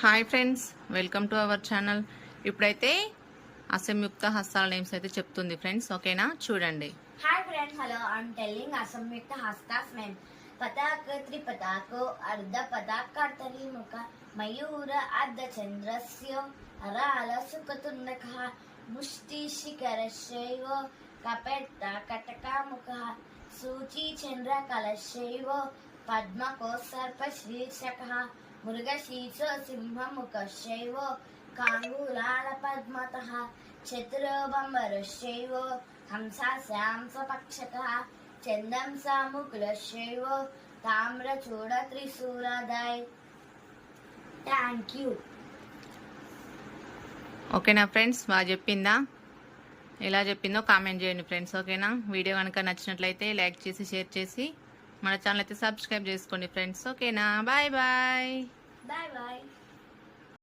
Hi friends, welcome to our channel. ఇప్పుడైతే అసంయుక్త హస్తాల నేమ్స్ అయితే చెప్తుంది ఫ్రెండ్స్. ఓకేనా, చూడండి. Hi friends, hello. I'm telling అసంయుక్త హస్తాస్ నేమ్. పతాక త్రిపతాకో అర్ధ పతాకార్తరీముఖ మయూర అర్ధ చంద్రస్య అరాల సుఖతుండక ముష్టి శిఖరశైవ కపెత్త కటకాముఖ సూచి చంద్ర కలశైవ పద్మకో సర్ప శీర్షక మృగశీర్ష సింహముఖశైవ కాంగులాల పద్మతః చతురోబంబరశైవ హంసాశ్యాంసపక్షక చందంసాముకులశైవ తామ్రచూడ త్రిశూలదాయ్. Thank you. ఓకేనా ఫ్రెండ్స్, బాగా చెప్పిందా? ఎలా చెప్పిందో కామెంట్ చేయండి ఫ్రెండ్స్. ఓకేనా, వీడియో కనుక నచ్చినట్లయితే లైక్ చేసి షేర్ చేసి మన ఛానల్ అయితే సబ్స్క్రైబ్ చేసుకోండి ఫ్రెండ్స్. ఓకేనా, బాయ్ బాయ్. Bye bye.